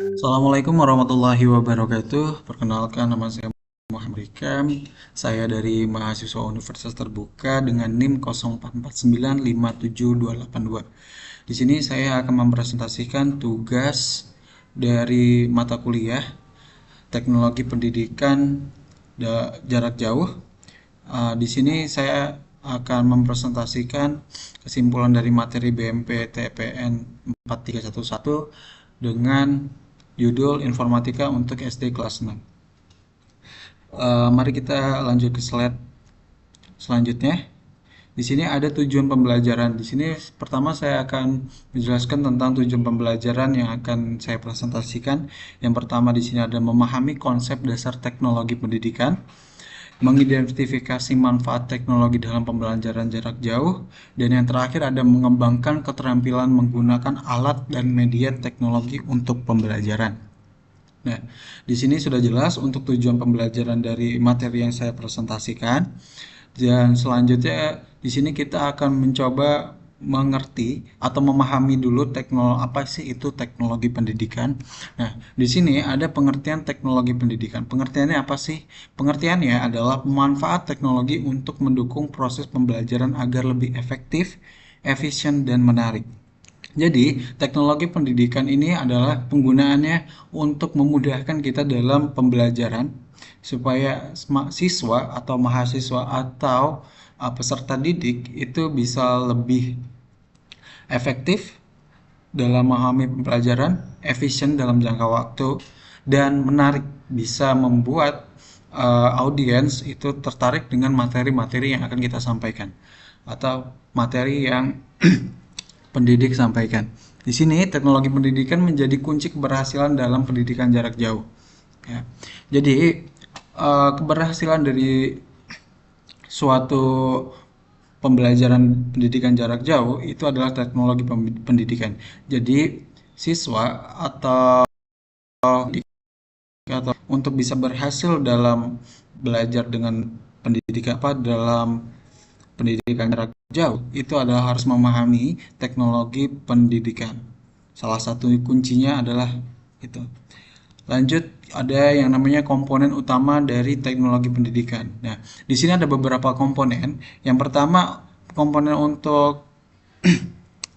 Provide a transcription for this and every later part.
Assalamualaikum warahmatullahi wabarakatuh. Perkenalkan, nama saya Muhammad Rikam. Saya dari mahasiswa Universitas Terbuka dengan NIM 04495722. Di sini saya akan mempresentasikan tugas dari mata kuliah Teknologi Pendidikan Jarak Jauh. Di sini saya akan mempresentasikan kesimpulan dari materi BMP TPN 4311 dengan judul Informatika untuk SD kelas 6. Mari kita lanjut ke slide selanjutnya. Di sini ada tujuan pembelajaran. Di sini pertama saya akan menjelaskan tentang tujuan pembelajaran yang akan saya presentasikan. Yang pertama di sini ada memahami konsep dasar teknologi pendidikan, mengidentifikasi manfaat teknologi dalam pembelajaran jarak jauh, dan yang terakhir ada mengembangkan keterampilan menggunakan alat dan media teknologi untuk pembelajaran. Nah, di sini sudah jelas untuk tujuan pembelajaran dari materi yang saya presentasikan. Dan selanjutnya di sini kita akan mencoba mengerti atau memahami dulu teknologi apa sih itu teknologi pendidikan. Nah, di sini ada pengertian teknologi pendidikan. Pengertiannya apa sih? Pengertiannya adalah manfaat teknologi untuk mendukung proses pembelajaran agar lebih efektif, efisien, dan menarik. Jadi, teknologi pendidikan ini adalah penggunaannya untuk memudahkan kita dalam pembelajaran supaya siswa atau mahasiswa atau peserta didik itu bisa lebih efektif dalam memahami pembelajaran, efisien dalam jangka waktu, dan menarik, bisa membuat audiens itu tertarik dengan materi-materi yang akan kita sampaikan atau materi yang pendidik sampaikan. Di sini teknologi pendidikan menjadi kunci keberhasilan dalam pendidikan jarak jauh. Ya. Jadi keberhasilan dari suatu pembelajaran pendidikan jarak jauh itu adalah teknologi pendidikan. Jadi siswa atau untuk bisa berhasil dalam belajar dengan pendidikan dalam pendidikan jarak jauh itu adalah harus memahami teknologi pendidikan. Salah satu kuncinya adalah itu. Lanjut, ada yang namanya komponen utama dari teknologi pendidikan. Nah, di sini ada beberapa komponen. Yang pertama, komponen untuk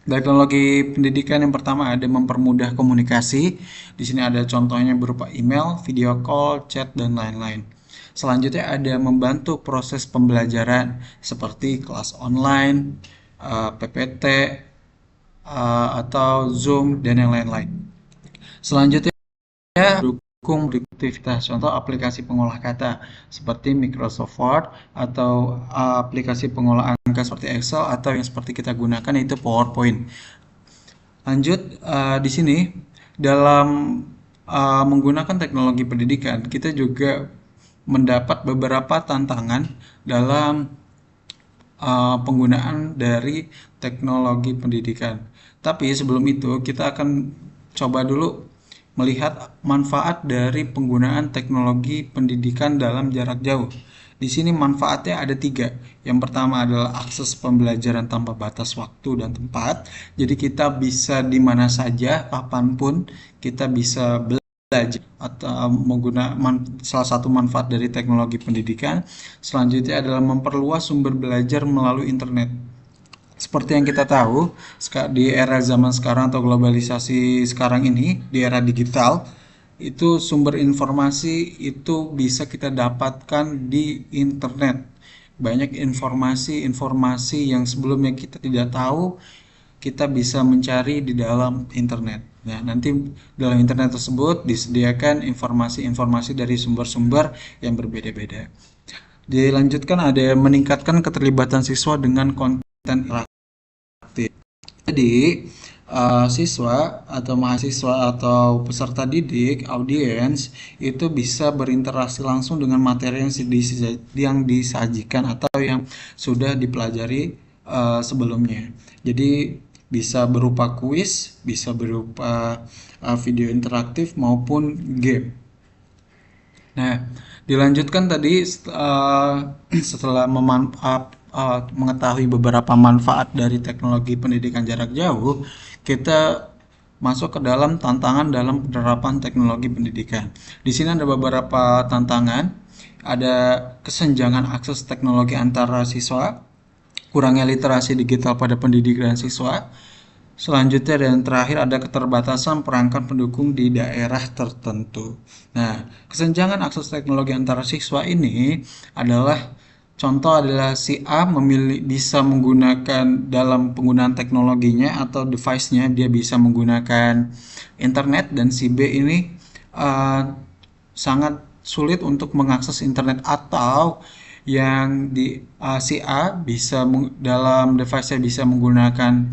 teknologi pendidikan yang pertama ada mempermudah komunikasi. Di sini ada contohnya berupa email, video call, chat, dan lain-lain. Selanjutnya ada membantu proses pembelajaran seperti kelas online, PPT, atau Zoom, dan yang lain-lain. Selanjutnya dukung produktivitas, contoh aplikasi pengolah kata seperti Microsoft Word atau aplikasi pengolah angka seperti Excel atau yang seperti kita gunakan yaitu PowerPoint. Lanjut, di sini dalam menggunakan teknologi pendidikan kita juga mendapat beberapa tantangan dalam penggunaan dari teknologi pendidikan. Tapi sebelum itu kita akan coba dulu melihat manfaat dari penggunaan teknologi pendidikan dalam jarak jauh. Di sini manfaatnya ada 3. Yang pertama adalah akses pembelajaran tanpa batas waktu dan tempat. Jadi kita bisa di mana saja, kapanpun kita bisa belajar atau menggunakan salah satu manfaat dari teknologi pendidikan. Selanjutnya adalah memperluas sumber belajar melalui internet. Seperti yang kita tahu, di era zaman sekarang atau globalisasi sekarang ini, di era digital, itu sumber informasi itu bisa kita dapatkan di internet. Banyak informasi-informasi yang sebelumnya kita tidak tahu, kita bisa mencari di dalam internet. Nah, nanti dalam internet tersebut disediakan informasi-informasi dari sumber-sumber yang berbeda-beda. Dilanjutkan ada meningkatkan keterlibatan siswa dengan konten interaktif. Jadi, siswa atau mahasiswa atau peserta didik, audiens itu bisa berinteraksi langsung dengan materi yang disajikan atau yang sudah dipelajari sebelumnya. Jadi, bisa berupa kuis, bisa berupa video interaktif maupun game. Nah, dilanjutkan tadi setelah mengetahui beberapa manfaat dari teknologi pendidikan jarak jauh, kita masuk ke dalam tantangan dalam penerapan teknologi pendidikan. Di sini ada beberapa tantangan, ada kesenjangan akses teknologi antara siswa, kurangnya literasi digital pada pendidik dan siswa. Selanjutnya dan terakhir ada keterbatasan perangkat pendukung di daerah tertentu. Nah, kesenjangan akses teknologi antara siswa ini adalah contoh adalah si A bisa menggunakan dalam penggunaan teknologinya atau device-nya dia bisa menggunakan internet, dan si B ini sangat sulit untuk mengakses internet, atau yang si A bisa dalam device-nya bisa menggunakan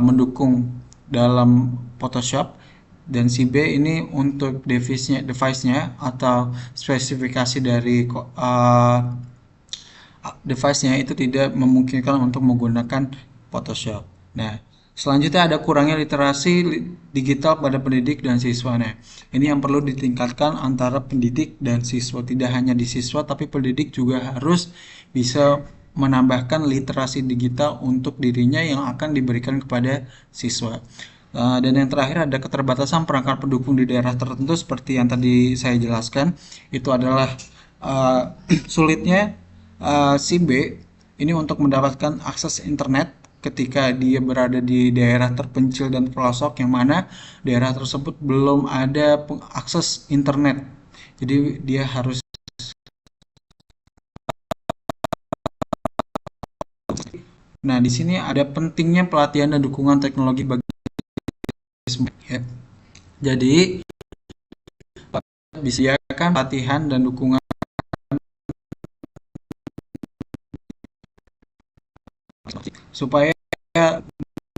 mendukung dalam Photoshop, dan si B ini untuk device-nya atau spesifikasi dari device-nya itu tidak memungkinkan untuk menggunakan Photoshop. Nah, selanjutnya ada kurangnya literasi digital pada pendidik dan siswa. Nah, ini yang perlu ditingkatkan antara pendidik dan siswa. Tidak hanya di siswa, tapi pendidik juga harus bisa menambahkan literasi digital untuk dirinya yang akan diberikan kepada siswa. Dan yang terakhir ada keterbatasan perangkat pendukung di daerah tertentu seperti yang tadi saya jelaskan. Itu adalah sulitnya si B ini untuk mendapatkan akses internet ketika dia berada di daerah terpencil dan pelosok, yang mana daerah tersebut belum ada akses internet. Jadi dia harus. Nah, di sini ada pentingnya pelatihan dan dukungan teknologi bagi semua. Ya. Jadi disediakan pelatihan dan dukungan supaya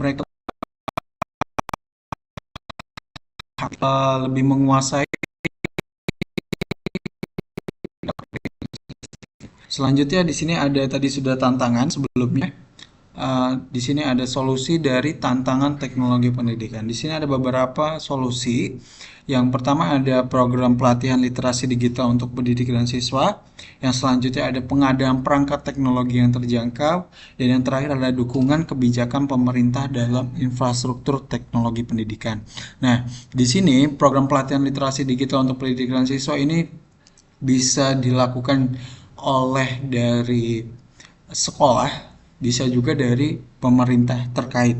mereka lebih menguasai. Selanjutnya di sini ada tadi sudah tantangan sebelumnya. Di sini ada solusi dari tantangan teknologi pendidikan. Di sini ada beberapa solusi. Yang pertama ada program pelatihan literasi digital untuk pendidik dan siswa. Yang selanjutnya ada pengadaan perangkat teknologi yang terjangkau. Dan yang terakhir adalah dukungan kebijakan pemerintah dalam infrastruktur teknologi pendidikan. Nah, di sini program pelatihan literasi digital untuk pendidik dan siswa ini bisa dilakukan oleh dari sekolah, bisa juga dari pemerintah terkait.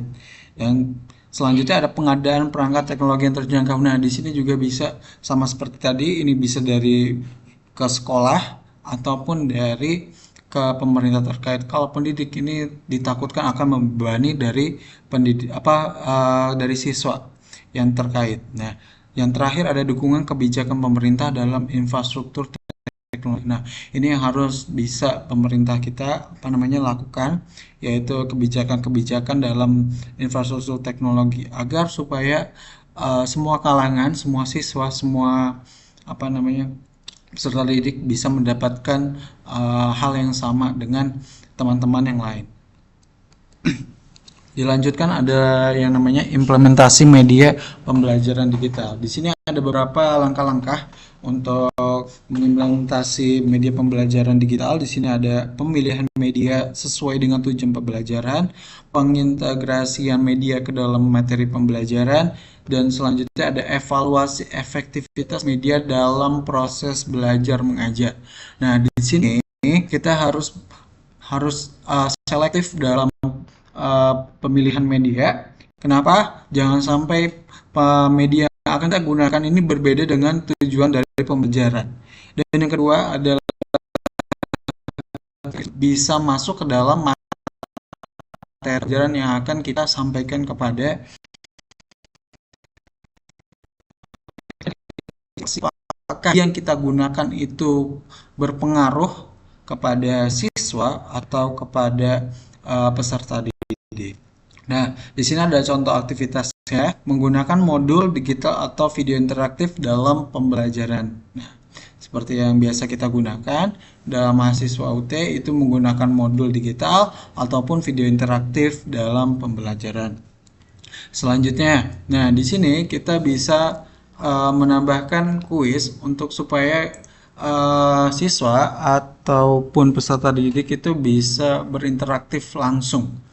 Dan selanjutnya ada pengadaan perangkat teknologi yang terjangkau. Nah, di sini juga bisa sama seperti tadi, ini bisa dari ke sekolah ataupun dari ke pemerintah terkait. Kalau pendidik ini ditakutkan akan membebani dari dari siswa yang terkait. Nah, yang terakhir ada dukungan kebijakan pemerintah dalam infrastruktur teknologi. Nah, ini yang harus bisa pemerintah kita lakukan, yaitu kebijakan-kebijakan dalam infrastruktur teknologi agar supaya semua kalangan, semua siswa, semua peserta didik bisa mendapatkan hal yang sama dengan teman-teman yang lain. Dilanjutkan ada yang namanya implementasi media pembelajaran digital. Di sini ada beberapa langkah-langkah untuk mengimplementasi media pembelajaran digital. Di sini ada pemilihan media sesuai dengan tujuan pembelajaran, pengintegrasian media ke dalam materi pembelajaran, dan selanjutnya ada evaluasi efektivitas media dalam proses belajar mengajar. Nah, di sini kita harus selektif dalam pemilihan media. Kenapa? Jangan sampai media yang akan kita gunakan ini berbeda dengan tujuan dari pembelajaran. Dan yang kedua adalah bisa masuk ke dalam materi pelajaran yang akan kita sampaikan kepada apakah yang kita gunakan itu berpengaruh kepada siswa atau kepada peserta didik. Nah, di sini ada contoh aktivitasnya, menggunakan modul digital atau video interaktif dalam pembelajaran. Nah, seperti yang biasa kita gunakan dalam mahasiswa UT itu menggunakan modul digital ataupun video interaktif dalam pembelajaran. Selanjutnya, nah di sini kita bisa menambahkan kuis untuk supaya siswa ataupun peserta didik itu bisa berinteraktif langsung.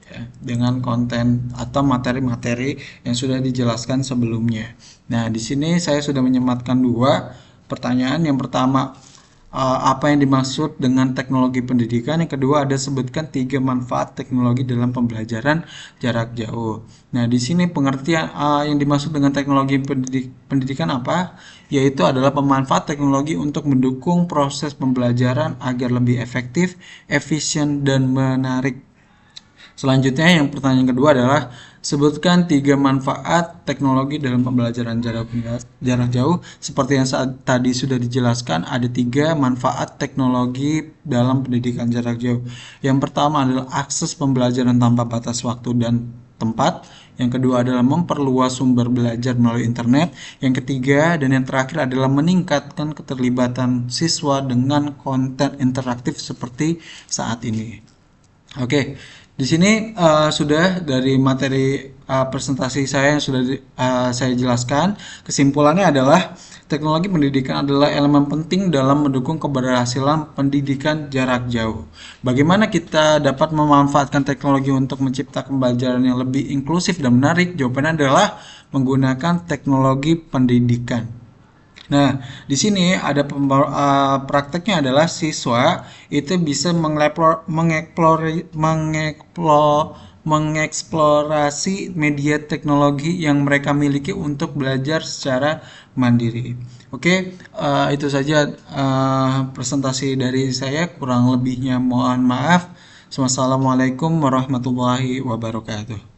ya, dengan konten atau materi-materi yang sudah dijelaskan sebelumnya. Nah, di sini saya sudah menyematkan dua pertanyaan. Yang pertama, apa yang dimaksud dengan teknologi pendidikan? Yang kedua, ada sebutkan 3 manfaat teknologi dalam pembelajaran jarak jauh. Nah, di sini pengertian yang dimaksud dengan teknologi pendidikan apa? Yaitu adalah pemanfaat teknologi untuk mendukung proses pembelajaran agar lebih efektif, efisien, dan menarik. Selanjutnya, yang pertanyaan kedua adalah sebutkan 3 manfaat teknologi dalam pembelajaran jarak jauh. Seperti yang tadi sudah dijelaskan, ada 3 manfaat teknologi dalam pendidikan jarak jauh. Yang pertama adalah akses pembelajaran tanpa batas waktu dan tempat. Yang kedua adalah memperluas sumber belajar melalui internet. Yang ketiga dan yang terakhir adalah meningkatkan keterlibatan siswa dengan konten interaktif seperti saat ini. Oke, di sini sudah dari materi presentasi saya yang sudah saya jelaskan. Kesimpulannya adalah teknologi pendidikan adalah elemen penting dalam mendukung keberhasilan pendidikan jarak jauh. Bagaimana kita dapat memanfaatkan teknologi untuk menciptakan pembelajaran yang lebih inklusif dan menarik? Jawabannya adalah menggunakan teknologi pendidikan. Nah, di sini ada prakteknya adalah siswa itu bisa mengeksplorasi media teknologi yang mereka miliki untuk belajar secara mandiri. Oke, itu saja presentasi dari saya. Kurang lebihnya mohon maaf. Wassalamualaikum warahmatullahi wabarakatuh.